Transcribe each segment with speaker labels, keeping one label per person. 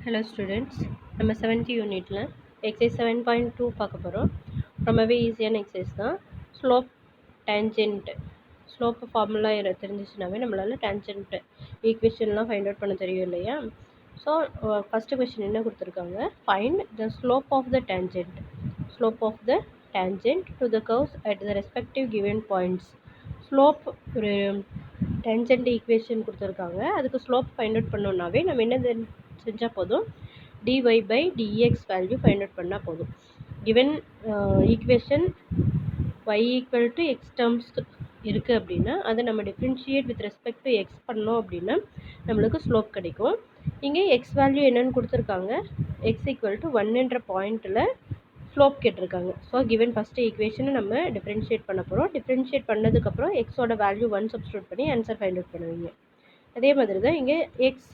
Speaker 1: Hello students, நம்ம 7th யூனிட்ல exercise 7.2 பார்க்க போகிறோம். ரொம்பவே ஈஸியான எக்ஸசைஸ் தான். ஸ்லோப் டேஞ்சென்ட் ஸ்லோப் ஃபார்முலா தெரிஞ்சிச்சுனாவே நம்மளால் டேஞ்சென்ட் ஈக்குவேஷன்லாம் ஃபைண்ட் அவுட் பண்ண தெரியும் இல்லையா? ஸோ ஃபஸ்ட்டு கொஸ்டின் என்ன கொடுத்துருக்காங்க, find the slope of the tangent to the curves at the respective given points. Slope ஒரு டேஞ்சென்ட் ஈக்குவேஷன் கொடுத்துருக்காங்க, அதுக்கு ஸ்லோப் ஃபைண்ட் அவுட் பண்ணோன்னாவே நம்ம என்ன செஞ்சால் போதும், dy by dx value find out பண்ணால் போதும். Given equation y equal to X terms இருக்குது அப்படின்னா அதை நம்ம differentiate with respect to X பண்ணோம் அப்படின்னா நம்மளுக்கு ஸ்லோப் கிடைக்கும். இங்கே எக்ஸ் வேல்யூ என்னென்னு கொடுத்துருக்காங்க, எக்ஸ் ஈக்குவல் டு 1 என்ற பாயிண்ட்டில் ஸ்லோப் கேட்டிருக்காங்க. ஸோ கிவன் ஃபஸ்ட்டு ஈக்குவேஷனை நம்ம டிஃப்ரென்ஷியேட் பண்ண போகிறோம். டிஃப்ரென்ஷியேட் பண்ணதுக்கப்புறம் எக்ஸோட வேல்யூ 1 சப்ஸ்டியூட் பண்ணி ஆன்சர் ஃபைண்ட் அவுட் பண்ணுவீங்க. அதே மாதிரி தான் இங்கே X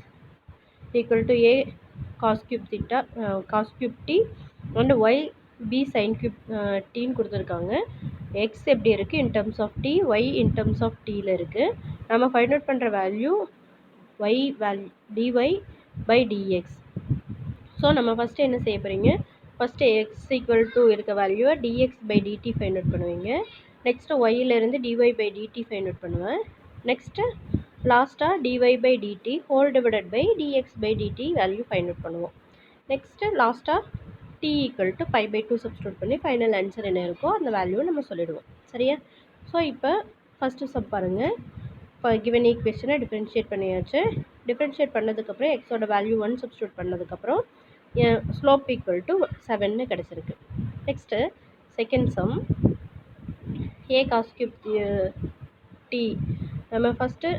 Speaker 1: equal to a cos cube theta cos cube t and y b sin cube t ன்னு கொடுத்துருக்காங்க. x எப்படி இருக்குது in terms of t, y in terms of tல இருக்குது. நம்ம ஃபைண்ட் அவுட் பண்ணுற value y value dy by dx. So நம்ம first என்ன செய்ய போகிறீங்க, ஃபஸ்ட்டு x ஈக்குவல் டு இருக்க வேல்யூவை dx by dt find out பண்ணுவீங்க. நெக்ஸ்ட்டு ஒய்யிலேருந்து dy by dt find out பண்ணுவேன். நெக்ஸ்ட்டு லாஸ்ட்டாக dy by dt whole divided by dx by dt value find out பண்ணுவோம். நெக்ஸ்ட்டு லாஸ்ட்டாக t equal to pi by 2 substitute பண்ணி final answer என்ன இருக்கோ அந்த வேல்யூவை நம்ம சொல்லிடுவோம். சரியா? ஸோ இப்போ ஃபஸ்ட்டு சப் பாருங்கள். இப்போ கிவன் ஈக்குவேஷனை டிஃப்ரென்ஷியேட் பண்ணியாச்சு. டிஃப்ரென்ஷியேட் பண்ணதுக்கப்புறம் எக்ஸோட வேல்யூ 1 சப்ஸ்டியூட் பண்ணதுக்கப்புறம் ஸ்லோப் ஈக்குவல் டு 7ன்னு கிடச்சிருக்கு. Next second sum, a cos cube t. நம்ம ஃபஸ்ட்டு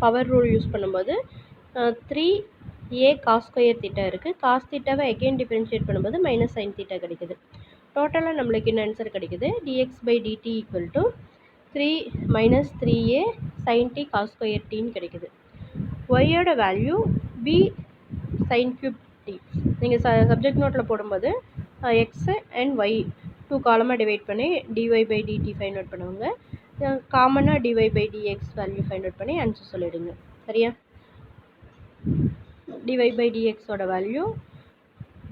Speaker 1: பவர் ரூல் யூஸ் பண்ணும்போது 3a cos ஸ்கொயர் தீட்டா இருக்குது. காஸ் தீட்டாவை அகெயின் டிஃப்ரென்ஷியேட் பண்ணும்போது மைனஸ் சைன் தீட்டா கிடைக்குது. டோட்டலாக நம்மளுக்கு என்ன ஆன்சர் கிடைக்குது, dx by dt equal to 3 minus 3a sin t cos square டின்னு கிடைக்குது. ஒய்யோட value b sin cube t. நீங்கள் சப்ஜெக்ட் நோட்டில் போடும்போது எக்ஸ் அண்ட் ஒய் 2 காலமாக டிவைட் பண்ணி dy by dt find out பண்ணுவாங்க. காமனாக dy by dx value find out பண்ணி ஆன்சர் சொல்லிடுங்க. சரியா? dy by dx ஓட value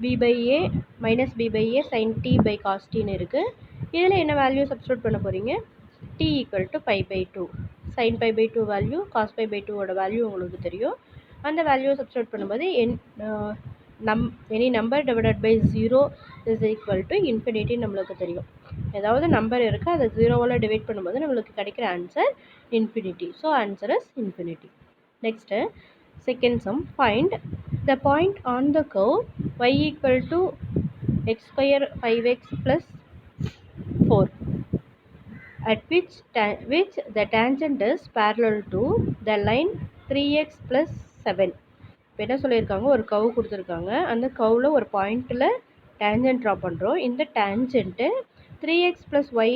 Speaker 1: b by a minus b by a sin t by cos tன்னு இருக்குது. இதில் என்ன வேல்யூ சப்ஸ்டியூட் பண்ண போகிறீங்க, t equal to pi by 2. sin pi by 2 value cos pi by 2ஓட வேல்யூ உங்களுக்கு தெரியும். அந்த வேல்யூவை சப்ஸ்டியூட் பண்ணும்போது any number divided by 0 is equal to infinity நம்மளுக்கு தெரியும். ஏதாவது நம்பர் இருக்குது அதை 0வால் டிவைட் பண்ணும்போது நம்மளுக்கு கிடைக்கிற answer infinity. So answer is infinity. Next second some, find the point on the curve y equal to X square 5x plus 4 at which the tangent is parallel to the line 3x plus 7. இப்போ என்ன சொல்லியிருக்காங்க, ஒரு curve கொடுத்துருக்காங்க, அந்த கர்வில் ஒரு பாயிண்ட்டில் tangent draw பண்ணுறோம். இந்த tangent 3x plus y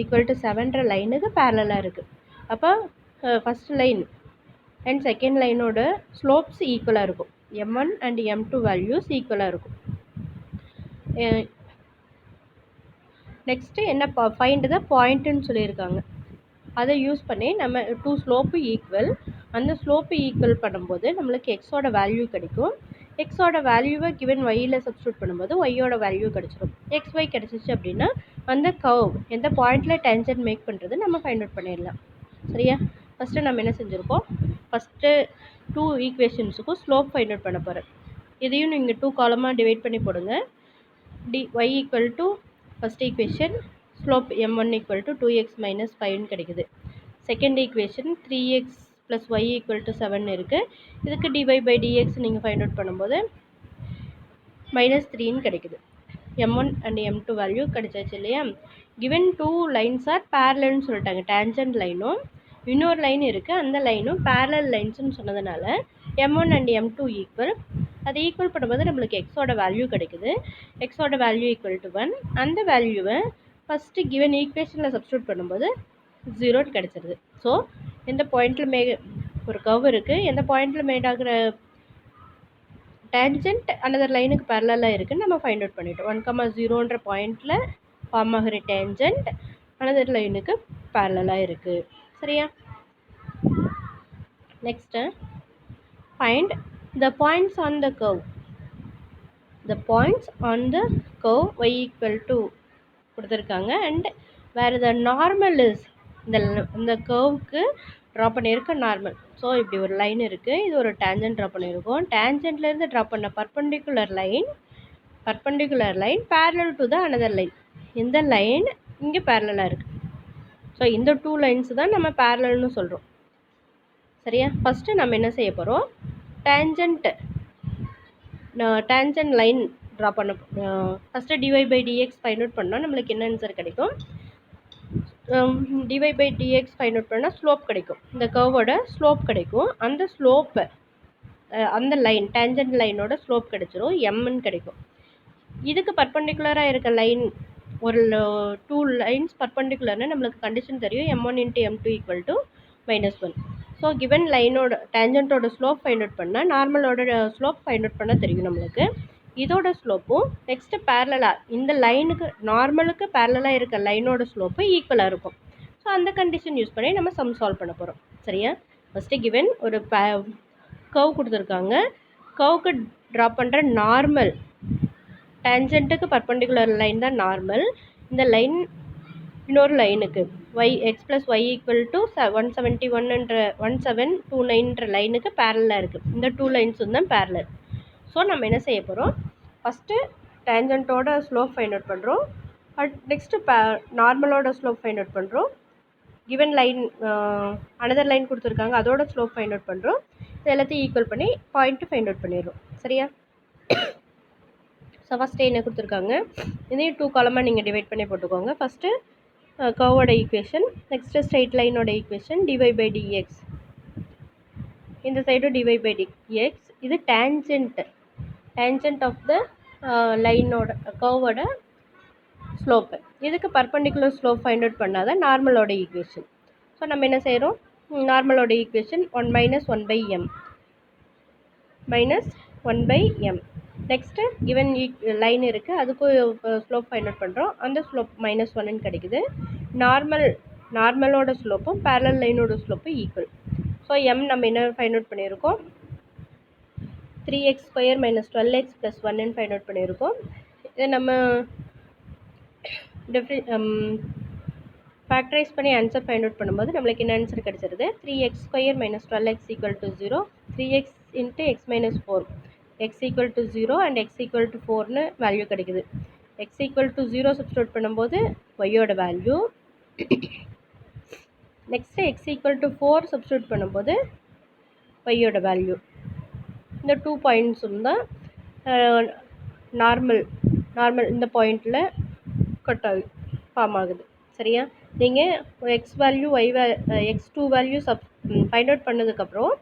Speaker 1: equal to 7ன்ற லைனுக்கு பேரலாக இருக்குது. அப்போ ஃபஸ்ட் லைன் அண்ட் செகண்ட் லைனோட ஸ்லோப்ஸ் ஈக்குவலாக இருக்கும். m1 அண்ட் m2 வேல்யூஸ் ஈக்குவலாக இருக்கும். நெக்ஸ்ட்டு என்ன ஃபைண்ட் த பாயிண்ட்டுன்னு சொல்லியிருக்காங்க. அதை யூஸ் பண்ணி நம்ம 2 ஸ்லோப்பு ஈக்குவல், அந்த ஸ்லோப்பு ஈக்குவல் பண்ணும்போது நம்மளுக்கு எக்ஸோட வேல்யூ கிடைக்கும். எக்ஸோட வேல்யூவை கிவன் ஒய்யில் சப்ஸ்டியூட் பண்ணும்போது ஒய்யோட வேல்யூ கிடச்சிடும். எக்ஸ் ஒய் கிடச்சிச்சு அப்படின்னா அந்த கர்வ் எந்த பாயிண்டில் டேஞ்சன்ட் மேக் பண்ணுறது நம்ம ஃபைண்ட் அவுட் பண்ணிடலாம். சரியா? ஃபஸ்ட்டு நம்ம என்ன செஞ்சுருக்கோம், ஃபஸ்ட்டு 2 ஈக்குவேஷன்ஸுக்கும் ஸ்லோப் ஃபைண்ட் அவுட் பண்ண போகிறேன். இதையும் நீங்கள் 2 காலமாக டிவைட் பண்ணி போடுங்க. y equal to first equation slope m1 equal to 2x minus 5ன்னு கிடைக்குது. Second equation 3x plus y equal to 7 இருக்குது. இதுக்கு dy by dx நீங்கள் ஃபைண்ட் அவுட் பண்ணும்போது மைனஸ் 3ன்னு கிடைக்குது. m1 அண்ட் m2 வேல்யூ கிடைச்சாச்சு இல்லையா? கிவன் 2 லைன்ஸ் ஆர் பேரலல்னு சொல்லிட்டாங்க. டேஞ்சன்ட் லைனும் இன்னொரு லைன் இருக்குது, அந்த லைனும் பேரலல் லைன்ஸ்னு சொன்னதுனால m1 அண்ட் m2 ஈக்குவல். அதை ஈக்குவல் பண்ணும்போது நம்மளுக்கு எக்ஸோட வேல்யூ கிடைக்குது. எக்ஸோட வேல்யூ ஈக்குவல் டு 1. அந்த வேல்யூவை ஃபஸ்ட்டு கிவன் ஈக்குவேஷனில் சப்ஸ்டியூட் பண்ணும்போது 0 கிடச்சிருது. ஸோ எந்த பாயிண்டில் ஒரு கர்வ் இருக்குது, எந்த பாயிண்டில் மேட் ஆகிற டேஞ்சன்ட் அனதர் லைனுக்கு பேரலாக இருக்குதுன்னு நம்ம ஃபைண்ட் அவுட் பண்ணிட்டோம். 1,0ன்ற பாயிண்டில் ஃபார்ம் ஆகிற டேஞ்சன்ட் அனதர் லைனுக்கு பேரலாக இருக்குது. சரியா? Next find the points on the curve the points on the curve y equal to கொடுத்துருக்காங்க. அண்ட் வேறு the நார்மல் இஸ் இந்த கர்வுக்கு ட்ரா பண்ணியிருக்க நார்மல். ஸோ இப்படி ஒரு லைன் இருக்குது, இது ஒரு டேஞ்சன்ட் ட்ரா பண்ணியிருக்கோம். டேஞ்சன்ட்லேருந்து ட்ரா பண்ண perpendicular line parallel to the another line. இந்த லைன் இங்கே பேரலாக இருக்குது. ஸோ இந்த 2 லைன்ஸ் தான் நம்ம பேரலல்னு சொல்கிறோம். சரியா? ஃபஸ்ட்டு நம்ம என்ன செய்ய போகிறோம், டேஞ்சன்ட் லைன் ட்ரா பண்ண ஃபஸ்ட்டு dy/dx ஃபைண்ட் அவுட் பண்ணால் நம்மளுக்கு என்ன ஆன்சர் கிடைக்கும், dy/dx ஃபைண்ட் அவுட் பண்ணால் ஸ்லோப் கிடைக்கும். இந்த கர்வோட ஸ்லோப் கிடைக்கும். அந்த ஸ்லோப்பை அந்த லைன் டேஞ்சன்ட் லைனோட ஸ்லோப் கிடைச்சிரும், எம்ன்னு கிடைக்கும். இதுக்கு பர்பண்டிகுலராக இருக்க லைன் ஒரு 2 லைன்ஸ் பர்பண்டிகுலர்னு நம்மளுக்கு கண்டிஷன் தெரியும், m1 × m2 = -1. ஸோ கிவன் லைனோட டேஞ்சன்ட்டோட ஸ்லோப் ஃபைண்ட் அவுட் பண்ணால் நார்மலோட ஸ்லோப் ஃபைண்ட் அவுட் பண்ண தெரியும் நம்மளுக்கு. இதோட ஸ்லோப்பும் நெக்ஸ்ட்டு பேரலாக இந்த லைனுக்கு நார்மலுக்கு பேரலாக இருக்க லைனோட ஸ்லோப்பு ஈக்குவலாக இருக்கும். ஸோ அந்த கண்டிஷன் யூஸ் பண்ணி நம்ம சம் சால்வ் பண்ண போகிறோம். சரியா? ஃபஸ்ட்டு கிவன் ஒரு கர்வ் கொடுத்துருக்காங்க. கர்வுக்கு ட்ரா பண்ணுற நார்மல் டேஞ்சன்ட்டுக்கு பர்பண்டிகுலர் லைன் தான் நார்மல். இந்த லைன் இன்னொரு லைனுக்கு x + y = 1729 லைனுக்கு பேரலாக இருக்குது. இந்த 2 லைன்ஸும் தான் பேரலல். ஸோ நம்ம என்ன செய்ய போகிறோம், ஃபஸ்ட்டு டேஞ்சன்ட்டோட ஸ்லோப் ஃபைண்ட் அவுட் பண்ணுறோம். நெக்ஸ்ட்டு நார்மலோட ஸ்லோப் ஃபைண்ட் அவுட் பண்ணுறோம். கிவன் லைன் அனதர் லைன் கொடுத்துருக்காங்க, அதோட ஸ்லோப் ஃபைண்ட் அவுட் பண்ணுறோம். இது எல்லாத்தையும் ஈக்குவல் பண்ணி பாயிண்ட்டு ஃபைண்ட் அவுட் பண்ணிடுறோம். சரியா? ஸோ ஃபஸ்ட்டு என்ன கொடுத்துருக்காங்க, இதையும் 2 காலமாக நீங்கள் டிவைட் பண்ணி போட்டுக்கோங்க. ஃபஸ்ட்டு கர்வோட ஈக்குவேஷன், நெக்ஸ்ட்டு ஸ்ட்ரெயிட் லைனோட ஈக்குவேஷன் dy/dx, இந்த சைடும் dy/dx. இது டேஞ்சன்ட் ஆஃப் த லைனோட கர்வோட ஸ்லோப்பு. இதுக்கு பர்பண்டிகுலர் ஸ்லோப் ஃபைண்ட் அவுட் பண்ணாத நார்மலோட ஈக்குவேஷன். ஸோ நம்ம என்ன செய்கிறோம், நார்மலோட equation 1 - 1/m. Next given line இருக்குது, அதுக்கும் ஸ்லோப் ஃபைண்ட் அவுட் பண்ணுறோம். அந்த ஸ்லோப் -1ன்னு கிடைக்குது. நார்மலோட ஸ்லோப்பும் பேரலல் லைனோட ஸ்லோப்பும் ஈக்குவல். ஸோ m நம்ம என்ன ஃபைண்ட் அவுட் பண்ணியிருக்கோம், 3x² - 12x + 1ன்னு ஃபைண்ட் அவுட் பண்ணியிருக்கோம். இதை நம்ம ஃபேக்டரைஸ் பண்ணி ஆன்சர் ஃபைண்ட் அவுட் பண்ணும்போது நம்மளுக்கு என்ன ஆன்சர் கிடச்சிருது, 3x² - 12x = 0, 3x × x - 4, x = 0 and x = 4ன்னு value கிடைக்குது. x = 0 சப்ஸ்டியூட் பண்ணும்போது ஒய்யோட வேல்யூ, நெக்ஸ்ட்டு x = 4 சப்ஸ்டியூட் பண்ணும்போது ஒய்யோட வேல்யூ. இந்த 2 பாயிண்ட்ஸும் தான் நார்மல் இந்த பாயிண்டில் ஃபார்ம் ஆகுது. சரியா? நீங்கள் x value x2 value find out பண்ணதுக்கப்புறம்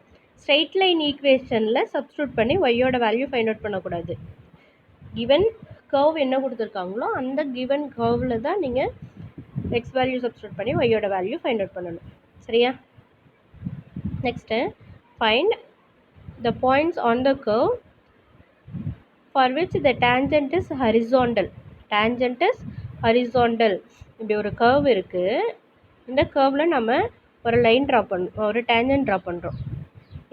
Speaker 1: ஸ்ட்ரெயிட் லைன் ஈக்குவேஷனில் சப்ஸ்டியூட் பண்ணி ஒய்யோட வேல்யூ ஃபைண்ட் அவுட் பண்ணக்கூடாது. கிவன் கர்வ் என்ன கொடுத்துருக்காங்களோ அந்த கிவன் கர்வில் தான் நீங்கள் எக்ஸ் வேல்யூ சப்ஸ்டியூட் பண்ணி ஒய்யோட வேல்யூ ஃபைண்ட் அவுட் பண்ணணும். சரியா? Next find the points on the curve for which the tangent is horizontal. இப்படி ஒரு கர்வ் இருக்குது. இந்த கர்வில் நம்ம ஒரு லைன் ஒரு டேஞ்சன்ட் ட்ரா பண்ணுறோம்.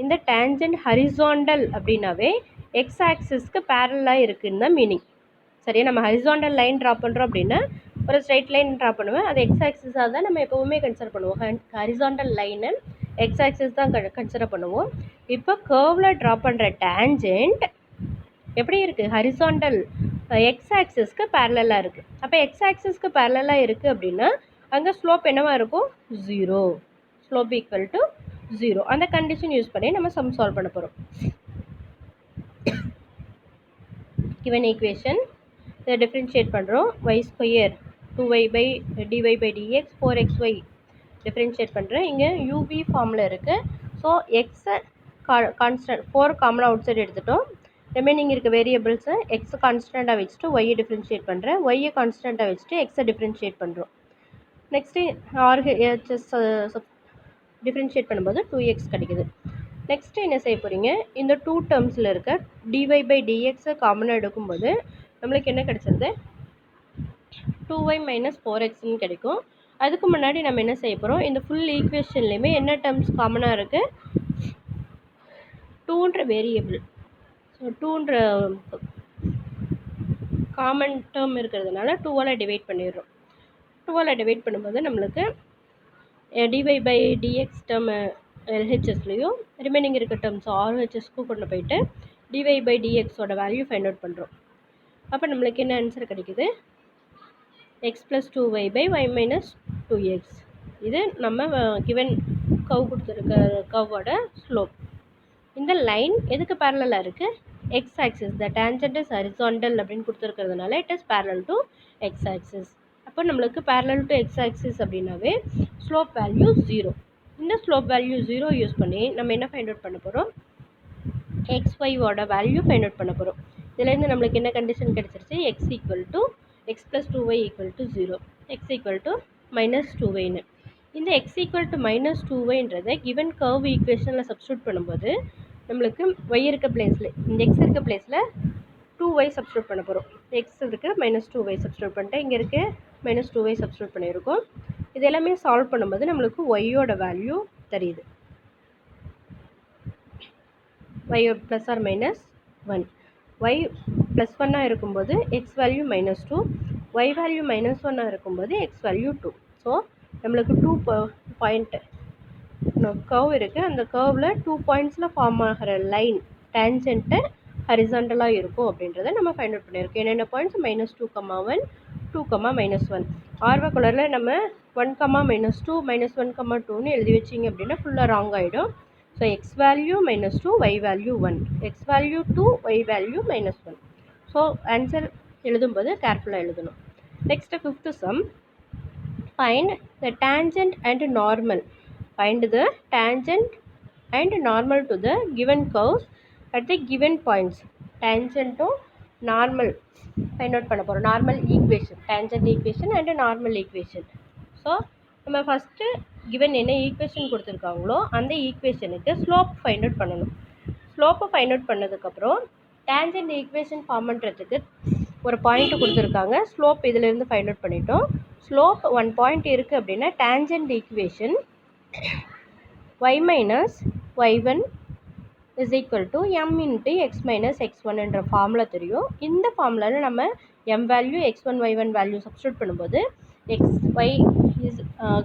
Speaker 1: இந்த டேஞ்சன்ட் ஹரிசாண்டல் அப்படின்னாவே எக்ஸ் ஆக்சிஸ்க்கு பேரலாக இருக்குன்னு தான் மீனிங். சரியா? நம்ம ஹரிசாண்டல் லைன் ட்ரா பண்ணுறோம் அப்படின்னா ஒரு ஸ்ட்ரைட் லைன் ட்ரா பண்ணுவேன், அது எக்ஸ் ஆக்சிஸாக தான் நம்ம எப்போவுமே கன்சிடர் பண்ணுவோம். ஹரிசாண்டல் லைனு எக்ஸ் ஆக்சிஸ் தான் கன்சிடர் பண்ணுவோம். இப்போ கர்வில் ட்ரா பண்ணுற டேஞ்சன்ட் எப்படி இருக்குது, ஹரிசாண்டல் எக்ஸ் ஆக்சிஸ்க்கு பேரலாக இருக்குது. அப்போ எக்ஸ் ஆக்சிஸ்க்கு பேரலாக இருக்குது அப்படின்னா அங்கே ஸ்லோப் என்னவாக இருக்கும், 0. Slope equal to 0. அந்த கண்டிஷன் யூஸ் பண்ணி நம்ம சம் சால்வ் பண்ண போகிறோம். கிவன் ஈக்குவேஷன் இதை டிஃப்ரென்ஷியேட் பண்ணுறோம். y² 2y/dy/dx 4xy டிஃப்ரென்ஷியேட் பண்ணுறேன். இங்கே யூவி ஃபார்மில் இருக்குது. ஸோ எக்ஸை கான்ஸ்டன்ட் 4 காமனாக அவுட் சைடு எடுத்துட்டோம். ரிமைனிங் இருக்க வேரியபிள்ஸை எக்ஸை கான்ஸ்டண்ட்டாக வச்சுட்டு ஒய்யை டிஃப்ரென்ஷியேட் பண்ணுறேன். ஒய்யை கான்ஸ்டண்ட்டாக வச்சுட்டு எக்ஸை டிஃப்ரென்ஷியேட் பண்ணுறோம். நெக்ஸ்ட்டு RHS டிஃப்ரென்ஷியேட் பண்ணும்போது 2x கிடைக்குது. நெக்ஸ்ட்டு என்ன செய்ய போகிறீங்க, இந்த 2 டேர்ம்ஸில் இருக்க dy/dxை காமனாக எடுக்கும்போது நம்மளுக்கு என்ன கிடைச்சிருது, 2y - 4xன்னு கிடைக்கும். அதுக்கு முன்னாடி நம்ம என்ன செய்ய போகிறோம், இந்த ஃபுல் ஈக்குவேஷன்லேயுமே என்ன டேர்ம்ஸ் காமனாக இருக்குது, 2ன்ற வேரியபிள். ஸோ 2ன்ற காமன் டேர்ம் இருக்கிறதுனால 2ஆல் டிவைட் பண்ணிடுறோம். 2ஆல் டிவைட் பண்ணும்போது நம்மளுக்கு dy/dx டேர்ம் LHSலையும் ரிமைனிங் இருக்க டேர்ம்ஸ் RHSக்கும் கொண்டு போயிட்டு dy/dxோட வேல்யூ ஃபைண்ட் அவுட் பண்ணுறோம். அப்போ நம்மளுக்கு என்ன ஆன்சர் கிடைக்குது? x + 2y/y - 2x. இது நம்ம கிவன் கர்வ் கொடுத்துருக்க கர்வோட ஸ்லோப். இந்த லைன் எதுக்கு பேரலாக இருக்குது? X axis. The tangent is horizontal அப்படின்னு கொடுத்துருக்கிறதுனால it is parallel to x axis. அப்போ நம்மளுக்கு பேரலல் டு எக்ஸ் ஆக்சிஸ் அப்படின்னாவே ஸ்லோப் வேல்யூ 0. இந்த ஸ்லோப் வேல்யூ 0 யூஸ் பண்ணி நம்ம என்ன ஃபைண்ட் அவுட் பண்ண போகிறோம்? xyவோட வேல்யூ ஃபைண்ட் அவுட் பண்ண போகிறோம். இதுலேருந்து நம்மளுக்கு என்ன கண்டிஷன் கிடச்சிருச்சு? x + 2y = 0, x = -2y. இந்த x = -2yன்றதை கிவன் கர்வ் ஈக்குவேஷனில் சப்ஸ்டியூட் பண்ணும்போது நம்மளுக்கு y இருக்க பிளேஸில், இந்த x இருக்க பிளேஸில் 2y சப்ஸ்டியூட் பண்ண போகிறோம். x இருக்கு -2y சப்ஸ்டியூட் பண்ணிட்டு இங்கே இருக்க -2y சப்ஸ்டியூட் பண்ணியிருக்கோம். இது எல்லாமே சால்வ் பண்ணும்போது நம்மளுக்கு ஒய்யோட வேல்யூ தெரியுது. y ±1. y +1 இருக்கும்போது x வேல்யூ -2, y வேல்யூ -1 இருக்கும்போது x வேல்யூ 2. ஸோ நம்மளுக்கு 2 பாயிண்ட் கர்வ் இருக்குது. அந்த கர்வில் 2 பாயிண்ட்ஸில் ஃபார்ம் ஆகிற லைன் டேஞ்சன்ட்டு ஹரிசாண்டலாக இருக்கும் அப்படின்றத நம்ம ஃபைண்ட் அவுட் பண்ணியிருக்கோம். என்னென்ன பாயிண்ட்ஸ்? -2, 1, 2, -1. ஆர்வ கலரில் நம்ம 1, -2, -1, 2ன்னு எழுதி வச்சிங்க அப்படின்னா ஃபுல்லாக ராங் ஆகிடும். So x value -2, y value 1, x value 2, y value -1. So answer எழுதும்போது கேர்ஃபுல்லாக எழுதணும். Next 5th sum. Find the tangent and normal. Find the tangent and normal to the given curves at the given points. Tangent to normal find out பண்ண போகிறோம். Normal equation, tangent equation and normal equation. So நம்ம first given என்ன equation கொடுத்துருக்காங்களோ அந்த ஈக்குவேஷனுக்கு slope find out பண்ணணும். ஸ்லோப்பை find out பண்ணதுக்கப்புறம் tangent equation form பண்ணுறதுக்கு ஒரு பாயிண்ட் கொடுத்துருக்காங்க. ஸ்லோப் இதிலேருந்து ஃபைண்ட் அவுட் பண்ணிட்டோம். ஸ்லோப் 1 பாயிண்ட் இருக்குது அப்படின்னா tangent equation y - y1 = m × x - x1 என்ற ஃபார்முலா தெரியும். இந்த ஃபார்முலாவில் நம்ம m value, x1, y1 value substitute பண்ணும்போது xy இஸ்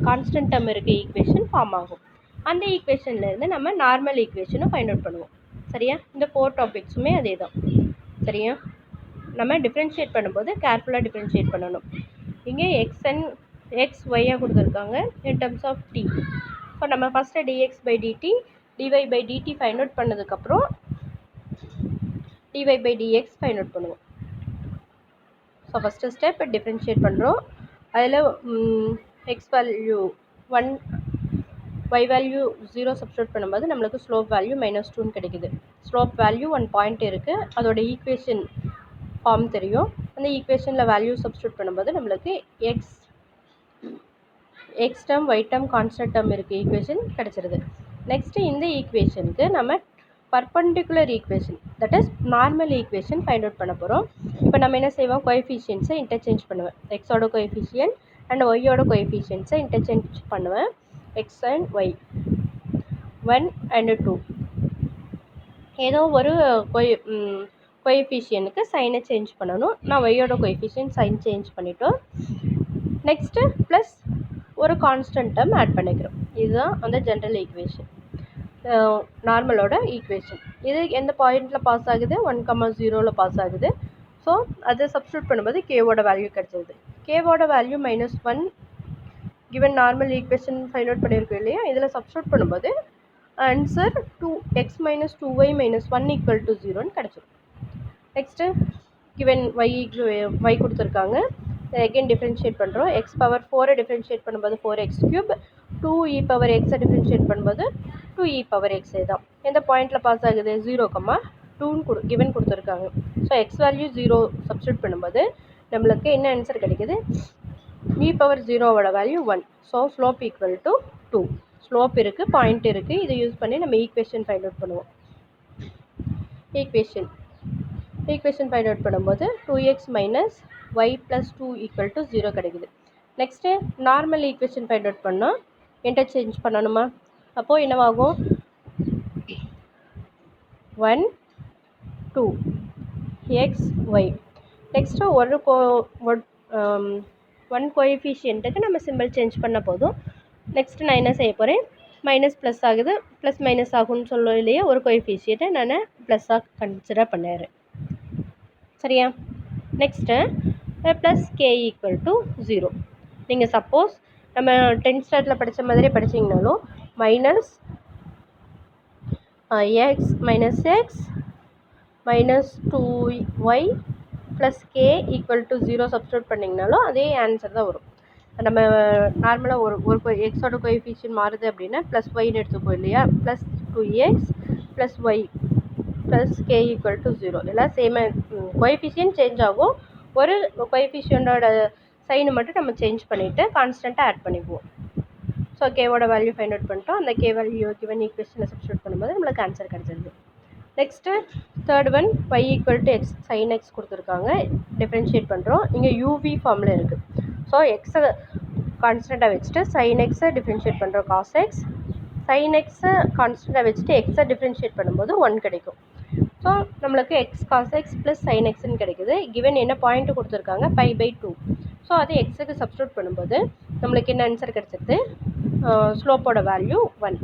Speaker 1: கான்ஸ்டன்ட் டேர்ம் இருக்க ஈக்குவேஷன் ஃபார்ம் ஆகும். அந்த ஈக்குவேஷன்லேருந்து நம்ம நார்மல் ஈக்குவேஷனை ஃபைண்ட் அவுட் பண்ணுவோம். சரியா? இந்த 4 டாபிக்ஸுமே அதே தான். சரியா? நம்ம டிஃப்ரென்ஷியேட் பண்ணும்போது கேர்ஃபுல்லாக டிஃப்ரென்ஷியேட் பண்ணணும். இங்கே xyயாக கொடுத்துருக்காங்க இன் டர்ம்ஸ் ஆஃப் t. இப்போ நம்ம first dx/dt, dy/dt find out பண்ணதுக்கப்புறம் dy/dx ஃபைண்ட் அவுட் பண்ணுவோம். ஸோ ஃபஸ்ட்டு ஸ்டெப் டிஃப்ரென்ஷியேட் பண்ணுறோம். அதில் x value 1, y value 0 substitute பண்ணும்போது நம்மளுக்கு ஸ்லோப் வேல்யூ -2 கிடைக்குது. ஸ்லோப் வேல்யூ 1 பாயிண்ட் இருக்குது. அதோட ஈக்குவேஷன் ஃபார்ம் தெரியும். அந்த ஈக்குவேஷனில் வேல்யூ சப்ஸ்டியூட் பண்ணும்போது நம்மளுக்கு x term, y term, constant term இருக்குது ஈக்குவேஷன் கிடச்சிருது. நெக்ஸ்ட்டு இந்த ஈக்குவேஷனுக்கு நம்ம perpendicular equation, that is normal equation find out பண்ண போகிறோம். இப்போ நம்ம என்ன செய்வோம்? கோஎஃபிஷியன்ஸை இன்டர்சேஞ்ச் பண்ணுவேன். எக்ஸோட கோஎஃபிஷியன்ட் அண்ட் ஒய்யோட கோஎஃபிஷியன்ஸை இன்டர்சேஞ்ச் பண்ணுவேன். எக்ஸ் அண்ட் ஒய் 1 and 2 ஏதோ ஒரு கோஎஃபிஷியனுக்கு சைனை சேஞ்ச் பண்ணணும். நான் ஒய்யோட கோஎஃபிஷியன்ட் சைன் சேஞ்ச் பண்ணிட்டோம். நெக்ஸ்ட்டு ப்ளஸ் ஒரு கான்ஸ்டன்ட் டேர்ம் ஆட் பண்ணிக்கிறோம். இதுதான் அந்த ஜென்ரல் ஈக்குவேஷன், நார்மலோட ஈக்குவேஷன். இது எந்த பாயிண்டில் பாஸ் ஆகுது? 1, 0ல் பாஸ் ஆகுது. ஸோ அதை சப்ஸ்டியூட் பண்ணும்போது கேவோட வேல்யூ கிடச்சிருது. கேவோட value -1 given normal equation find out பண்ணியிருக்கோம் இல்லையா? இதில் சப்ஸ்டியூட் பண்ணும்போது ஆன்சர் 2x - 2y - 1 = 0ன்னு கிடச்சிடும். நெக்ஸ்ட்டு கிவன் y கொடுத்துருக்காங்க. அகெயின் டிஃப்ரென்ஷியேட் பண்ணுறோம். x⁴ டிஃப்ரென்ஷியேட் பண்ணும்போது 4x3, 2e⁴x டிஃப்ரென்ஷியேட் பண்ணும்போது 2e⁴x தான். எந்த பாயிண்டில் பாஸ் ஆகுது? 0, 2ன்னு கிவன் கொடுத்துருக்காங்க. ஸோ எக்ஸ் வேல்யூ 0 சப்ஸ்டியூட் பண்ணும்போது நம்மளுக்கு என்ன ஆன்சர் கிடைக்குது? e⁴0வோட வேல்யூ 1. So slope = 2. ஸ்லோப் இருக்குது, பாயிண்ட் இருக்குது. இதை யூஸ் பண்ணி நம்ம ஈக்குவேஷன் ஃபைண்ட் அவுட் பண்ணுவோம். ஈக்குவேஷன் ஃபைண்ட் அவுட் பண்ணும்போது 2x - y + 2 = 0 கிடைக்குது. Next normal equation find out பண்ணோம். இன்டர்சேஞ்ச் பண்ணணுமா? அப்போது என்னவாகும்? 1, 2 x y. நெக்ஸ்ட்டு ஒன் கோஎஃபிஷியன்ட்டுக்கு நம்ம சிம்பிள் சேஞ்ச் பண்ண போதும். நெக்ஸ்ட்டு நான் என்ன செய்ய போகிறேன், மைனஸ் ப்ளஸ் ஆகுது, ப்ளஸ் மைனஸ் ஆகும்னு சொல்லும் இல்லையா, ஒரு கோஎஃபிஷியன்ட்டை நான் ப்ளஸ்ஸாக கன்சிடர் பண்ணுறேன். சரியா? Next plus K equal to 0. நீங்கள் சப்போஸ் நம்ம 10th ஸ்டாண்டர்டில் படித்த மாதிரி படிச்சிங்கனாலும் minus x minus x minus 2y plus K equal to 0 substitute பண்ணிங்கனாலும் அதே ஆன்சர் தான் வரும். நம்ம நார்மலாக ஒரு எக்ஸோட கோஎஃபிஷியன்ட் மாறுது அப்படின்னா ப்ளஸ் ஒய்னு எடுத்துப்போம் இல்லையா, plus 2x plus Y plus K equal to 0 எல்லாம் சேமாக கோஎஃபிஷியன்ட் சேஞ்ச் ஆகும். ஒரு கோஎஃபிஷியண்டோட சைனை மட்டும் நம்ம சேஞ்ச் பண்ணிவிட்டு கான்ஸ்டண்ட்டாக ஆட் பண்ணிக்குவோம். ஸோ கேவோட வேல்யூ ஃபைண்ட் அவுட் பண்ணிட்டோம். அந்த கே வேல்யூ கிவன் ஈக்குவேஷனை சப்ஸ்டியூட் பண்ணும்போது நம்மளுக்கு ஆன்சர் கிடச்சிருது. Next third one y equal to X sine X கொடுத்துருக்காங்க, டிஃப்ரென்ஷியேட் பண்ணுறோம். இங்கே யூவி ஃபார்மில் இருக்குது. ஸோ எக்ஸை கான்ஸ்டண்ட்டாக வச்சுட்டு சைன் எக்ஸை டிஃப்ரென்ஷியேட் பண்ணுறோம் காஸ் எக்ஸ், சைன் எக்ஸை கான்ஸ்டண்ட்டாக வச்சுட்டு எக்ஸை டிஃப்ரென்ஷியேட் பண்ணும்போது 1 கிடைக்கும். ஸோ நம்மளுக்கு x cos x plus sine எக்ஸ்ன்னு கிடைக்குது. கிவன் என்ன பாயிண்ட்டு கொடுத்துருக்காங்க, π/2. ஸோ அது எக்ஸுக்கு சப்ஸ்டியூட் பண்ணும்போது நம்மளுக்கு என்ன ஆன்சர் கிடச்சிருது, ஸ்லோப்போட வேல்யூ 1.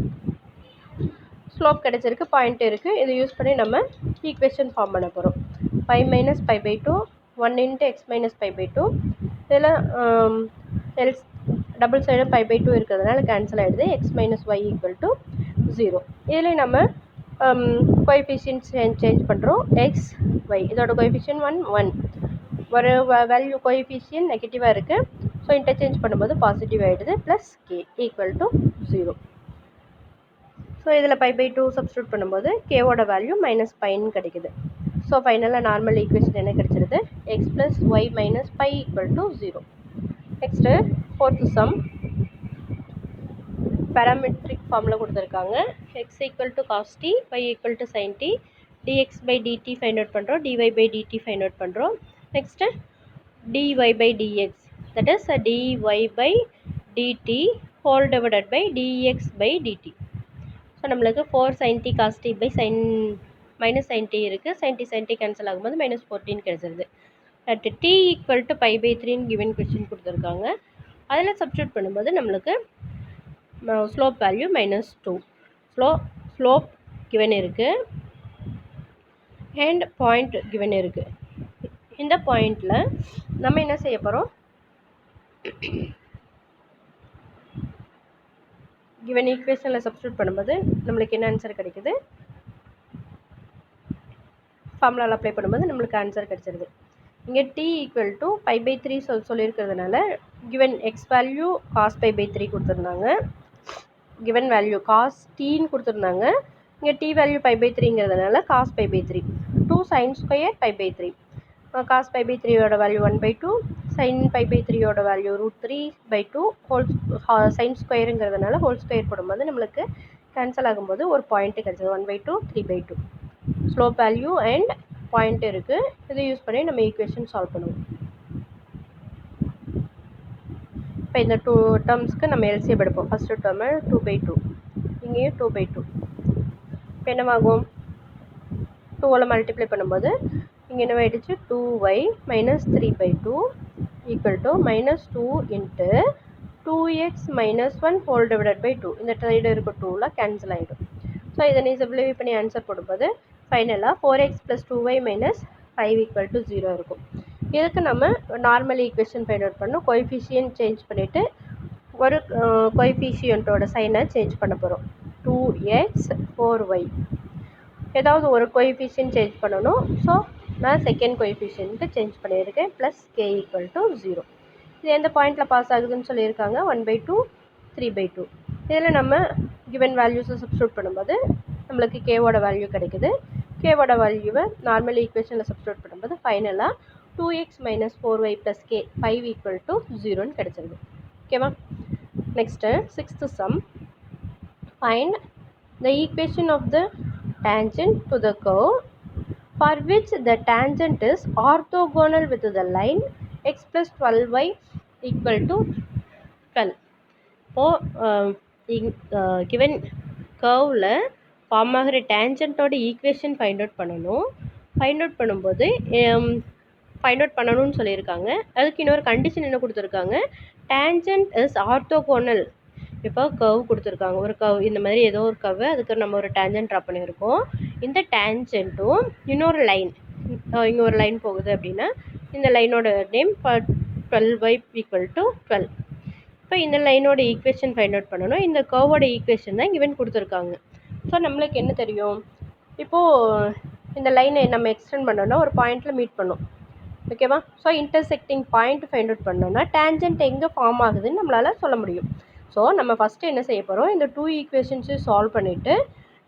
Speaker 1: ஸ்லோப் கிடச்சிருக்கு, பாயிண்ட் இருக்குது. இதை யூஸ் பண்ணி நம்ம ஈக்குவேஷன் ஃபார்ம் பண்ண போகிறோம். π - π/2 1 × x - π/2. இதில் எல்ஸ் டபுள் சைடும் π/2 இருக்கிறதுனால கேன்சல் ஆகிடுது. x - y = 0. இதில் நம்ம கோஎஃபிஷியன்ட் சேஞ்ச் பண்ணுறோம். எக்ஸ் ஒய் இதோட கோஎஃபிஷியன்ட் 1 ஒரு வேல்யூ கோஎஃபிஷியன்ட் நெகட்டிவாக இருக்குது. ஸோ இன்டர்சேஞ்ச் பண்ணும்போது பாசிட்டிவ் ஆகிடுது. Plus K equal to 0. So இதில் π/2 சப்ஸ்டியூட் பண்ணும்போது கேவோட வேல்யூ -πன்னு கிடைக்குது. ஸோ ஃபைனலாக நார்மல் ஈக்குவேஷன் என்ன கிடைச்சிருது, x + y - π = 0. Next fourth some parametric ஃபார்மில் கொடுத்துருக்காங்க. x = cos t, y = sin t, dx/dt find out பண்ணுறோம், dy/dt ஃபைண்ட் அவுட் பண்ணுறோம். Next dy/dx, that is dy/dt whole divided by dx/dt. So நம்மளுக்கு 4 sin t cos t sin -sin t இருக்குது. sin t cancel ஆகும்போது -14 கிடச்சிருது. At t = π/3 given question கொடுத்துருக்காங்க. அதில் substitute பண்ணும்போது நம்மளுக்கு ஸ்லோப் வேல்யூ -2. ஸ்லோப் கிவன் இருக்குது அண்ட் பாயிண்ட் கிவன் இருக்குது. இந்த பாயிண்டில் நம்ம என்ன செய்ய போகிறோம், கிவன் ஈக்குவேஷனில் சப்ஸ்டியூட் பண்ணும்போது நம்மளுக்கு என்ன ஆன்சர் கிடைக்குது, ஃபார்முலாவில் அப்ளை பண்ணும்போது நம்மளுக்கு ஆன்சர் கிடச்சிருது. இங்கே t = π/3 சொல்லியிருக்கிறதுனால கிவன் எக்ஸ் வேல்யூ cos π/3 கொடுத்துருந்தாங்க, கிவன் வேல்யூ cos tன்னு கொடுத்துருந்தாங்க. இங்கே t வேல்யூ π/3ங்கிறதுனால cos π/3 2 sin² π/3. cos π/3யோட வேல்யூ 1/2, sin π/3யோட வேல்யூ √3/2 sin²ங்கிறதுனால ஹோல் ஸ்கொயர் போடும்போது நம்மளுக்கு கேன்சல் ஆகும்போது ஒரு பாயிண்ட்டு கிடச்சிது, 1/2 3/2. ஸ்லோப் வேல்யூ அண்ட் பாயிண்ட் இருக்குது. இதை யூஸ் பண்ணி நம்ம ஈக்குவேஷன் சால்வ் பண்ணுவோம். இப்போ இந்த 2 டேர்ம்ஸ்க்கு நம்ம எல்சிஎம் எடுப்போம். ஃபஸ்ட்டு டேர்மு 2/2, இங்கேயும் 2/2. இப்போ என்னவாகும், 2ஆல் மல்டிப்ளை பண்ணும்போது இங்கே என்னவாயிடுச்சு, 2y - 3/2 = -2 × 2x - 1 whole divided by 2. இந்த சைடு இருக்க 2லாம் கேன்சல் ஆகிடும். ஸோ இதை நீ சிம்பிளிஃபை பண்ணி ஆன்சர் போடும்போது ஃபைனலாக 4x + 2y - 5 = 0 இருக்கும். இதுக்கு நம்ம நார்மல் ஈக்குவேஷன் ஃபைண்ட் அவுட் பண்ணணும். கோஎஃபிஷியன்ட் சேஞ்ச் பண்ணிவிட்டு ஒரு கோஎஃபிஷியன்ட்டோட சைனை சேஞ்ச் பண்ண போகிறோம். 2x 4y ஏதாவது ஒரு கோஎஃபிஷியன்ட் சேஞ்ச் பண்ணணும். ஸோ நான் செகண்ட் கோஎஃபிஷியன்ட்டு சேஞ்ச் பண்ணியிருக்கேன். Plus K = 0. இது எந்த பாயிண்டில் பாஸ் ஆகுதுன்னு சொல்லியிருக்காங்க, 1/2 3/2. இதில் நம்ம கிவன் வேல்யூஸை சப்ஸ்டியூட் பண்ணும்போது நம்மளுக்கு கேவோட வேல்யூ கிடைக்குது. கேவோட வேல்யூவை நார்மல் ஈக்குவேஷனில் சப்ஸ்டியூட் பண்ணும்போது ஃபைனலாக 2x - 4y + k 5 = 0ன்னு கிடச்சிருது. ஓகேவா? Next sixth sum, find the equation of the tangent to the curve for which the tangent is orthogonal with the line x + 12y = 12. இப்போது கிவன் கர்வில் ஃபார்ம் ஆகிற டேஞ்சண்ட்டோட ஈக்குவேஷன் ஃபைண்ட் அவுட் பண்ணணும். Find out பண்ணும்போது find out பண்ணணும்னு சொல்லியிருக்காங்க. அதுக்கு இன்னொரு condition என்ன கொடுத்துருக்காங்க, டேஞ்சன்ட் இஸ் ஆர்த்தோகோனல். இப்போ கர்வ் கொடுத்துருக்காங்க, ஒரு கர்வ் இந்த மாதிரி ஏதோ ஒரு கர்வ், அதுக்கு நம்ம ஒரு டேஞ்சன்ட் ட்ரா பண்ணியிருக்கோம். இந்த டேஞ்சன்ட்டும் இன்னொரு லைன், இங்கே ஒரு லைன் போகுது அப்படின்னா இந்த லைனோட நேம் 12y = 12. இப்போ இந்த லைனோட ஈக்குவேஷன் ஃபைண்ட் அவுட் பண்ணணும். இந்த கர்வோட ஈக்குவேஷன் தான் கிவன் கொடுத்துருக்காங்க. ஸோ நம்மளுக்கு என்ன தெரியும், இப்போது இந்த லைனை நம்ம எக்ஸ்டெண்ட் பண்ணோன்னா ஒரு பாயிண்டில் மீட் பண்ணும், ஓகேவா? So intersecting point find out பண்ணோன்னா டேஞ்சன்ட் எங்கே ஃபார்ம் ஆகுதுன்னு நம்மளால் சொல்ல முடியும். ஸோ நம்ம ஃபஸ்ட்டு என்ன செய்ய போகிறோம், இந்த 2 ஈக்குவேஷன்ஸையும் சால்வ் பண்ணிவிட்டு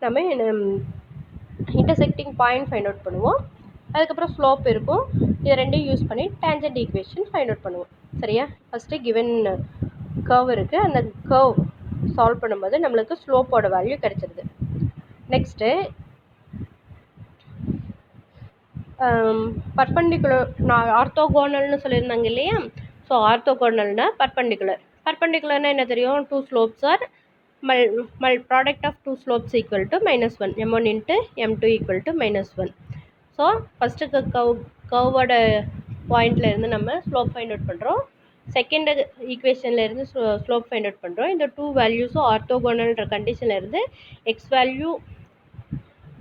Speaker 1: நம்ம இன்டர்செக்டிங் பாயிண்ட் ஃபைண்ட் அவுட் பண்ணுவோம். அதுக்கப்புறம் ஸ்லோப் இருக்கும், இது ரெண்டையும் யூஸ் பண்ணி டேஞ்சன்ட் ஈக்குவேஷன் ஃபைண்ட் அவுட் பண்ணுவோம். சரியா? ஃபஸ்ட்டு கிவன் கர்வ் இருக்குது, அந்த கர்வ் சால்வ் பண்ணும்போது நம்மளுக்கு ஸ்லோப்போட வேல்யூ கிடச்சிருது. நெக்ஸ்ட்டு பர்பண்டிகுலர், நான் ஆர்த்தோகோனல்னு சொல்லியிருந்தாங்க இல்லையா? ஸோ ஆர்த்தோகோனல்னா பர்பண்டிகுலர்னா என்ன தெரியும், 2 slopes are product of 2 slopes equal to -1, m1 × m2 = -1. So first கர்வோட பாயிண்டில் இருந்து நம்ம ஸ்லோப் ஃபைண்ட் அவுட் பண்ணுறோம், செகண்ட் ஈக்குவேஷன்லேருந்து ஸ்லோப் ஃபைண்ட் அவுட் பண்ணுறோம். இந்த 2 வேல்யூஸும் ஆர்த்தோகோனல்ன்ற கண்டிஷனில் இருந்து எக்ஸ் வேல்யூ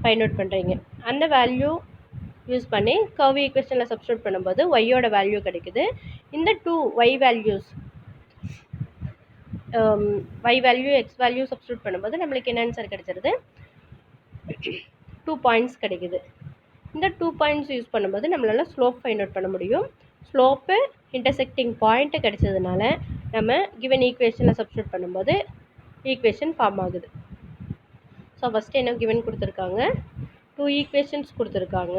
Speaker 1: ஃபைண்ட் அவுட் பண்ணுறீங்க. அந்த வேல்யூ யூஸ் பண்ணி கர்வ் ஈக்குவேஷனில் சப்ஸ்டியூட் பண்ணும்போது ஒய்யோட வேல்யூ கிடைக்குது. இந்த 2 Y values, Y value X value substitute பண்ணும்போது நம்மளுக்கு என்ன ஆன்சர் கிடைச்சிருது, 2 பாயிண்ட்ஸ் கிடைக்குது. இந்த 2 பாயிண்ட்ஸ் யூஸ் பண்ணும்போது நம்மளால் ஸ்லோப் ஃபைண்ட் அவுட் பண்ண முடியும். ஸ்லோப்பு இன்டர்செக்டிங் பாயிண்ட்டு கிடைச்சதுனால நம்ம கிவன் ஈக்குவேஷனில் சப்ஸ்டியூட் பண்ணும்போது ஈக்குவேஷன் ஃபார்ம் ஆகுது. ஸோ ஃபஸ்ட்டு என்ன கிவன் கொடுத்துருக்காங்க, 2 ஈக்குவேஷன்ஸ் கொடுத்துருக்காங்க.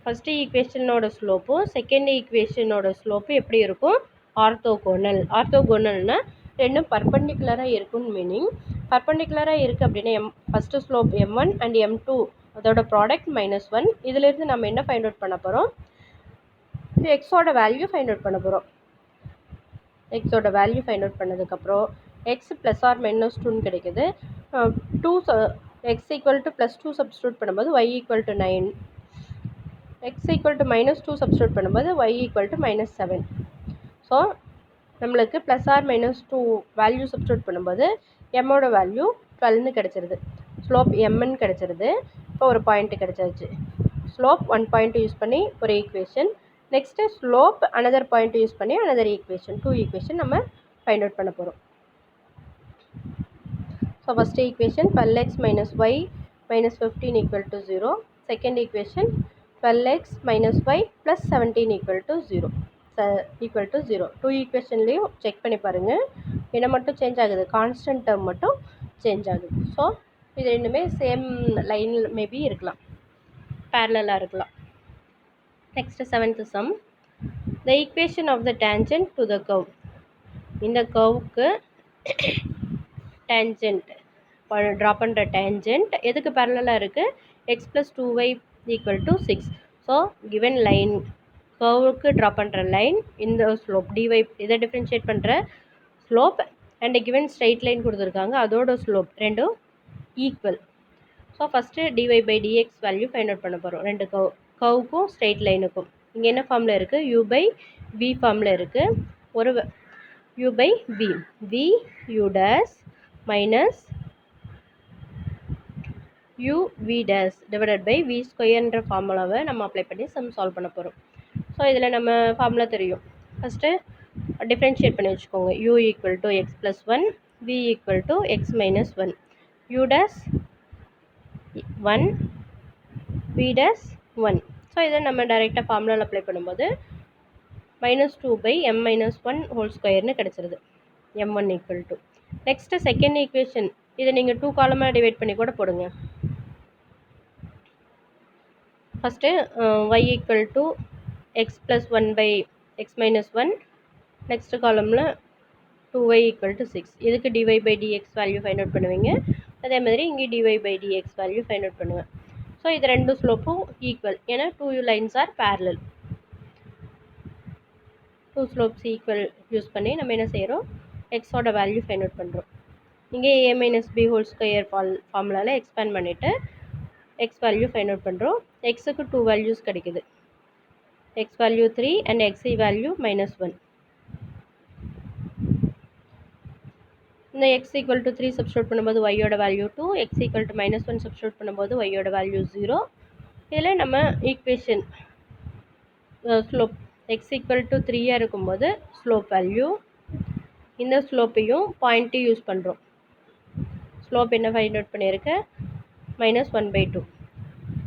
Speaker 1: ஃபஸ்ட்டு ஈக்குவேஷனோட ஸ்லோப்பும் செகண்ட் ஈக்குவேஷனோட ஸ்லோப்பும் எப்படி இருக்கும், ஆர்த்தோகோனல். ஆர்த்தோகோனல்னால் ரெண்டும் பர்பண்டிகுலராக இருக்குன்னு மீனிங். பர்பண்டிகுலராக இருக்குது அப்படின்னா first slope m1 and m2 அதோட ப்ராடக்ட் -1. இதிலேருந்து நம்ம என்ன ஃபைண்ட் அவுட் பண்ண போகிறோம், எக்ஸோட வேல்யூ ஃபைண்ட் அவுட் பண்ண போகிறோம். எக்ஸோட வேல்யூ ஃபைண்ட் அவுட் பண்ணதுக்கப்புறம் எக்ஸ் +or-2ன்னு கிடைக்குது. 2 எக்ஸ் ஈக்குவல் டு +2 சப்ஸ்டியூட் பண்ணும்போது y = 9, X equal to -2 substitute பண்ணும்போது y = -7. ஸோ நம்மளுக்கு +or-2 வேல்யூ சப்ஸ்டியூட் பண்ணும்போது எம்மோட வேல்யூ 12ன்னு கிடச்சிருது, ஸ்லோப் mன்னு கிடச்சிருது. இப்போ ஒரு பாயிண்ட்டு கிடச்சாச்சு. ஸ்லோப் 1 பாயிண்ட் யூஸ் பண்ணி ஒரு equation, next slope another point use பண்ணி அனதர் ஈக்குவேஷன், 2 ஈக்குவேஷன் நம்ம ஃபைண்ட் அவுட் பண்ண போகிறோம். So first equation 12x - y - 15 = 0. Second equation 12x - y + 17 = 0. 2 ஈக்குவேஷன்லேயும் செக் பண்ணி பாருங்கள், என்ன மட்டும் சேஞ்ச் ஆகுது, கான்ஸ்டன்ட் டேர்ம் மட்டும் சேஞ்ச் ஆகுது. ஸோ இது ரெண்டுமே சேம் லைனில் மேபி இருக்கலாம், பேரலாக இருக்கலாம். Next 7th sum, the equation of the tangent to the curve. இந்த கர்வுக்கு டேஞ்சன்ட் ட்ரா பண்ணுற டேஞ்சன்ட் எதுக்கு பேரலாக இருக்குது, x + 2y = 6. So given line கர்வுக்கு ட்ரா பண்ணுற லைன், இந்த ஸ்லோப் dy, இதை டிஃப்ரென்ஷியேட் பண்ணுற slope and given straight line கொடுத்துருக்காங்க, அதோட ஸ்லோப் ரெண்டும் equal. So first dy/dx value find out பண்ண போகிறோம், ரெண்டு கர்வுக்கும் ஸ்ட்ரைட் லைனுக்கும். இங்கே என்ன ஃபார்மில் இருக்குது, u/v ஃபார்மில் இருக்குது. ஒரு u/v, v u dash minus uv dash divided by v ஸ்கொயர்ன்ற ஃபார்முலாவை நம்ம அப்ளை பண்ணி சம் சால்வ் பண்ண போகிறோம். ஸோ இதில் நம்ம ஃபார்முலா தெரியும், ஃபஸ்ட்டு டிஃப்ரென்ஷியேட் பண்ணி வச்சுக்கோங்க. u = x + 1, v = x - 1, u dash 1, v dash 1. So இதை நம்ம டைரெக்டாக ஃபார்முலாவில் அப்ளை பண்ணும்போது -2/m - 1 ஹோல் ஸ்கொயர்னு கிடச்சிருது, m1 =. நெக்ஸ்ட்டு செகண்ட் ஈக்குவேஷன், இதை நீங்கள் 2 காலமாக டிவைட் பண்ணி கூட போடுங்க. First y = x + 1/x - 1, next காலமில் 2y = 6. இதுக்கு dy/dx வேல்யூ ஃபைண்ட் அவுட் பண்ணுவீங்க, அதே மாதிரி இங்கே dy/dx வேல்யூ ஃபைண்ட் அவுட் பண்ணுவேன். ஸோ இது ரெண்டு ஸ்லோப்பும் ஈக்குவல், ஏன்னா 2 lines are parallel. 2 slopes equal use பண்ணி நம்ம என்ன செய்கிறோம், எக்ஸோட வேல்யூ ஃபைண்ட் அவுட் பண்ணுறோம். இங்கே a - b ஹோல் ஸ்கொயர் ஃபார்முலாவில் எக்ஸ்பேண்ட் பண்ணிவிட்டு எக்ஸ் வேல்யூ ஃபைண்ட் அவுட் பண்ணுறோம். எக்ஸுக்கு 2 வேல்யூஸ் கிடைக்குது, x value 3 and xi value -1. இந்த x equal to 3 substitute பண்ணும்போது y ஓட value 2, x equal to -1 substitute பண்ணும்போது y ஓட வேல்யூ 0. இதில் நம்ம equation slope x equal to 3 இருக்கும்போது ஸ்லோப் வேல்யூ, இந்த ஸ்லோப்பையும் பாயிண்ட்டு யூஸ் பண்ணுறோம். ஸ்லோப் என்ன ஃபைண்ட் அவுட் பண்ணியிருக்கு, -1/2.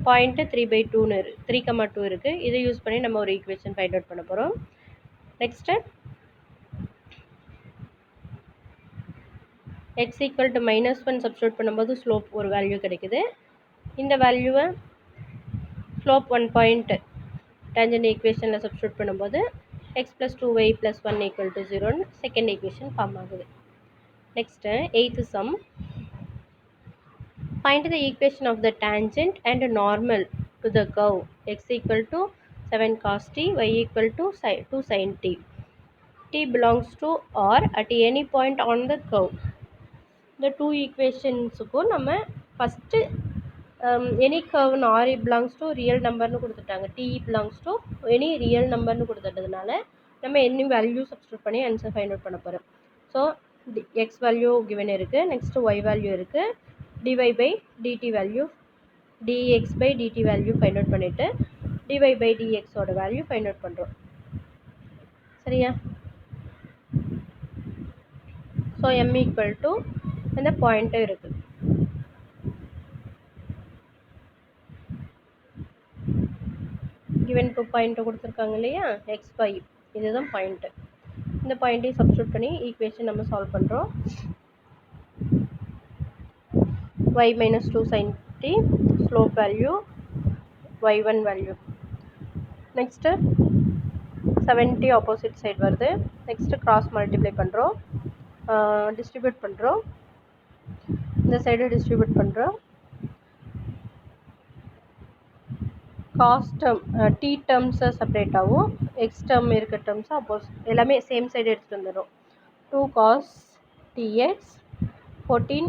Speaker 1: பாயிண்ட்டு 3/2ன்னு 3,2 இருக்குது. இதை யூஸ் பண்ணி நம்ம ஒரு ஈக்குவேஷன் ஃபைண்ட் அவுட் பண்ண போகிறோம். Next x equal to -1 substitute பண்ணும்போது ஸ்லோப் ஒரு வேல்யூ கிடைக்குது. இந்த வேல்யூவை ஸ்லோப் 1 பாயிண்ட் டேஞ்சன்ட் ஈக்குவேஷனில் சப்ஸ்டியூட் பண்ணும்போது x + 2y + 1 = 0ன்னு செகண்ட் ஈக்குவேஷன் ஃபார்ம் ஆகுது. Next 8th sum. Find the equation of the tangent and normal to the curve x equal to 7 cos t, y equal to 2 sin t. T belongs to R at any point on the curve. இந்த two ஈக்குவேஷன்ஸுக்கும் நம்ம first any கர்வ்னு R belongs to real நம்பர்னு கொடுத்துட்டாங்க, T belongs to any real நம்பர்னு கொடுத்துட்டதுனால நம்ம any value substitute பண்ணி ஆன்சர் ஃபைண்ட் அவுட் பண்ண போகிறோம். ஸோ எக்ஸ் வேல்யூ கிவன் இருக்குது, நெக்ஸ்ட்டு ஒய் வேல்யூ இருக்குது, dy/dt value, dx/dt value find out பண்ணிவிட்டு dy/dxோட வேல்யூ ஃபைண்ட் அவுட் பண்ணுறோம். சரியா? ஸோ m ஈக்குவல் டு இந்த பாயிண்ட்டும் இருக்குது. கிவன் டூ பாயிண்ட்டு கொடுத்துருக்காங்க இல்லையா, x5, இதுதான் பாயிண்ட்டு. இந்த பாயிண்ட்டையும் சப்ஸ்டியூட் பண்ணி ஈக்குவேஷன் நம்ம சால்வ் பண்ணுறோம். y - 2 sin t, slope value, y1 value. Next 70 opposite side வருது. நெக்ஸ்ட்டு கிராஸ் மல்டிப்ளை பண்ணுறோம், டிஸ்ட்ரிபியூட் பண்ணுறோம், இந்த சைடு டிஸ்ட்ரிபியூட் பண்ணுறோம். காஸ் டேர்ம் டி டேர்ம்ஸை செப்பரேட் ஆகும், எக்ஸ் டேர்ம் இருக்க டேர்ம்ஸை எல்லாமே சேம் சைடு எடுத்துகிட்டு வந்துடும். 2 cos tx 14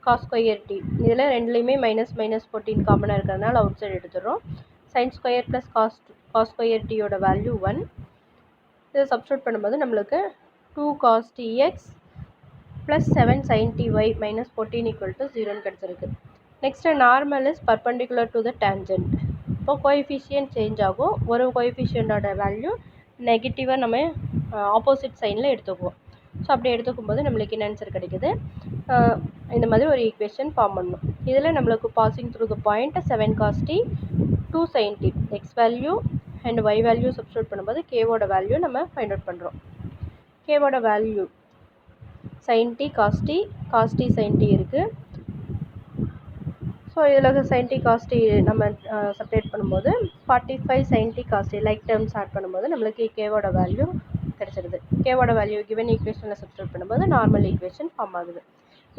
Speaker 1: cos square t, இதில் ரெண்டுலேயுமே -14 காமனாக இருக்கிறதுனால அவுட் சைடு எடுத்துடுறோம். sin square plus cos square டியோட வேல்யூ 1. இதை சப்ஸ்டியூட் பண்ணும்போது நம்மளுக்கு 2 cos tx + 7 sin ty -14 = 0ன்னு கிடச்சிருக்கு. Next normal is perpendicular to the tangent. இப்போ கோஎஃபிஷியன்ட் சேஞ்ச் ஆகும், ஒரு கோஎஃபிஷியண்டோட வேல்யூ நெகட்டிவாக நம்ம ஆப்போசிட் சைனில் எடுத்துக்குவோம். ஸோ அப்படி எடுத்துக்கும்போது நம்மளுக்கு என்ன ஆன்சர் கிடைக்குது, இந்த மாதிரி ஒரு ஈக்குவேஷன் ஃபார்ம் பண்ணணும். இதில் நம்மளுக்கு passing through the point 7 cos t 2 sin t, x value and y value substitute பண்ணும்போது கேவோட வேல்யூ நம்ம ஃபைண்ட் அவுட் பண்ணுறோம். கேவோட value sin t cos t sin t இருக்குது. ஸோ இதில் sin t cos t நம்ம செப்பரேட் பண்ணும்போது 45 sin t cos t like terms add பண்ணும்போது நம்மளுக்கு கேவோட வேல்யூ கிடச்சிருது. கேவோட வேல்யூ கிவன் ஈக்குவேஷனில் சப்ஸ்டியூட் பண்ணும்போது நார்மல் ஈக்குவேஷன் ஃபார்ம் ஆகுது.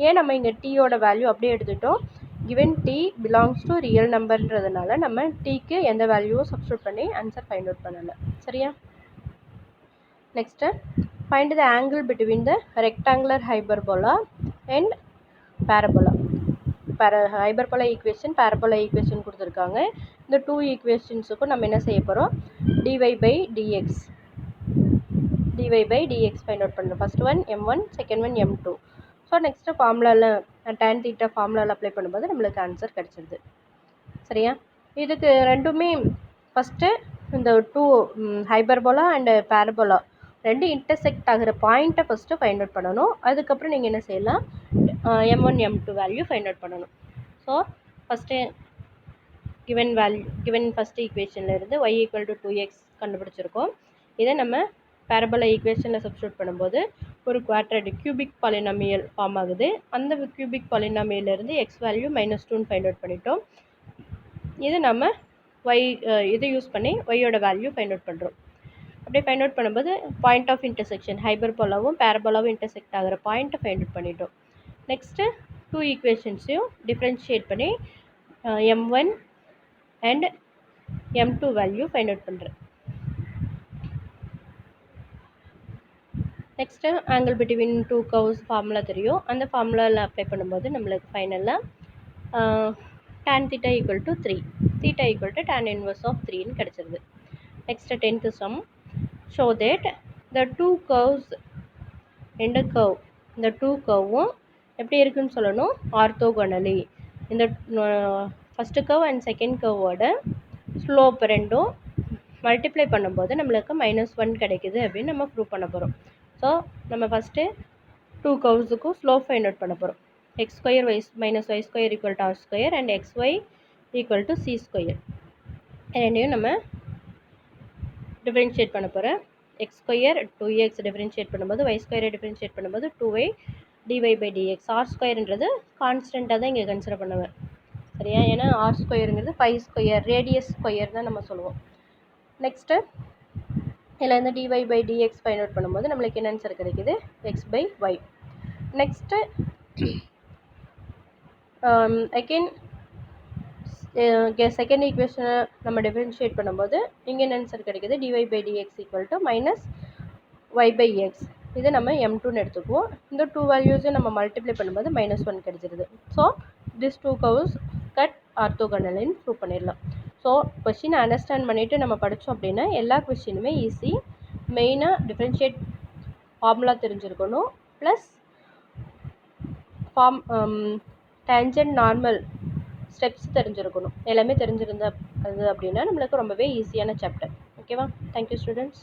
Speaker 1: ஏன் நம்ம இங்கே டீயோட வேல்யூ அப்படியே எடுத்துட்டோம், given t belongs to real நம்பர்ன்றதுனால நம்ம டீக்கு எந்த வேல்யூவும் சப்ஸ்டியூட் பண்ணி ஆன்சர் ஃபைண்ட் அவுட் பண்ணலை. சரியா? Next find the angle between the rectangular hyperbola and parabola. Hyperbola equation, parabola equation கொடுத்துருக்காங்க. இந்த டூ ஈக்குவேஷன்ஸுக்கும் நம்ம என்ன செய்ய போகிறோம், dy/dx ஃபைண்ட் அவுட் பண்ணுறோம். First one m1, second one m2. So next ஃபார்முலாவில் tan தீட்டா ஃபார்முலாவில் அப்ளை பண்ணும்போது நம்மளுக்கு ஆன்சர் கிடச்சிருது. சரியா? இதுக்கு ரெண்டுமே ஃபஸ்ட்டு இந்த டூ ஹைபர்போலா அண்டு பேரபோலா ரெண்டு இன்டர்செக்ட் ஆகிற பாயிண்ட்டை ஃபஸ்ட்டு ஃபைண்ட் அவுட் பண்ணணும். அதுக்கப்புறம் நீங்கள் என்ன செய்யலாம், m1 m2 value find out பண்ணணும். ஸோ ஃபஸ்ட்டு கிவன் ஃபஸ்ட்டு ஈக்குவேஷனில் இருந்து y = 2x கண்டுபிடிச்சிருக்கோம். இதை நம்ம பேரபோலா ஈக்குவேஷனில் சப்ஸ்டியூட் பண்ணும்போது ஒரு குவாட்ரேட்டிக் கியூபிக் பாலினாமியல் ஃபார்ம் ஆகுது. அந்த கியூபிக் பாலினாமியிலேருந்து எக்ஸ் வேல்யூ -2ன்னு ஃபைண்ட் அவுட் பண்ணிட்டோம். இது நம்ம இதை யூஸ் பண்ணி ஒய்யோட வேல்யூ ஃபைண்ட் அவுட் பண்ணுறோம். அப்படியே ஃபைண்ட் அவுட் பண்ணும்போது பாயிண்ட் ஆஃப் இன்டர்செக்ஷன் ஹைபர்போலாவும் பேரபோலாவும் இன்டர்செக்ட் ஆகிற பாயிண்ட்டை ஃபைண்ட் அவுட் பண்ணிட்டோம். நெக்ஸ்ட்டு டூ ஈக்குவேஷன்ஸையும் டிஃப்ரென்ஷியேட் பண்ணி m1 and m2 value find out பண்ணுறேன். Next angle between two curves formula தெரியும், அந்த ஃபார்முலாவில் அப்ளை பண்ணும்போது நம்மளுக்கு ஃபைனலாக tan θ = 3. theta equal to tan inverse of 3ன்னு கிடச்சிருது. Next 10th sum. Show that the two curves in the curve, இந்த two curveம் எப்படி இருக்குன்னு சொல்லணும், ஆர்த்தோகனலி. இந்த ஃபஸ்ட்டு கர்வ் அண்ட் செகண்ட் கர்வோட ஸ்லோப் ரெண்டும் மல்டிப்ளை பண்ணும்போது நம்மளுக்கு -1 கிடைக்குது அப்படின்னு நம்ம ப்ரூவ் பண்ண போகிறோம். ஸோ நம்ம ஃபஸ்ட்டு டூ கர்வ்ஸுக்கும் ஸ்லோப் ஃபைண்ட் அவுட் பண்ண போகிறோம். x square minus y square equal to r square and xy equal to c square. ரெண்டையும் நம்ம டிஃபரென்ஷியேட் பண்ண போகிறேன். x square 2x டிஃபரென்ஷியேட் பண்ணும்போது y square டிஃபரென்ஷியேட் பண்ணும்போது 2y dy by dx. r ஸ்கொயர்ன்றது கான்ஸ்டண்ட்டாக தான் இங்கே கன்சிடர் பண்ணுவேன், சரியா? ஏன்னா r ஸ்கொயருங்கிறது 5 ஸ்கொயர், ரேடியஸ் ஸ்கொயர் தான் நம்ம சொல்லுவோம். நெக்ஸ்ட்டு இதில் வந்து dy by dx find out பண்ணும்போது நம்மளுக்கு என்ன ஆன்சர் கிடைக்குது, x by y. Next again second ஈக்குவேஷனை நம்ம டிஃபரென்ஷியேட் பண்ணும்போது இங்கே என்ன ஆன்சர் கிடைக்குது, dy by dx equal to -y by x. இது நம்ம m2ன்னு எடுத்துக்குவோம். இந்த டூ வேல்யூஸை நம்ம மல்டிப்ளை பண்ணும்போது -1 கிடைச்சிருது. So this two curves cut ஆர்த்தோகனல்னு ப்ரூவ் பண்ணிடலாம். ஸோ கொஷினை அண்டர்ஸ்டாண்ட் பண்ணிவிட்டு நம்ம படித்தோம் அப்படின்னா எல்லா கொஷினுமே ஈஸி. மெயினாக டிஃப்ரென்ஷியேட் ஃபார்முலா தெரிஞ்சிருக்கணும், ப்ளஸ் டேஞ்சன்ட் நார்மல் ஸ்டெப்ஸ் தெரிஞ்சிருக்கணும். எல்லாமே தெரிஞ்சிருந்தா அது அப்படின்னா நம்மளுக்கு ரொம்பவே ஈஸியான சாப்டர். ஓகேவா? Thank you students.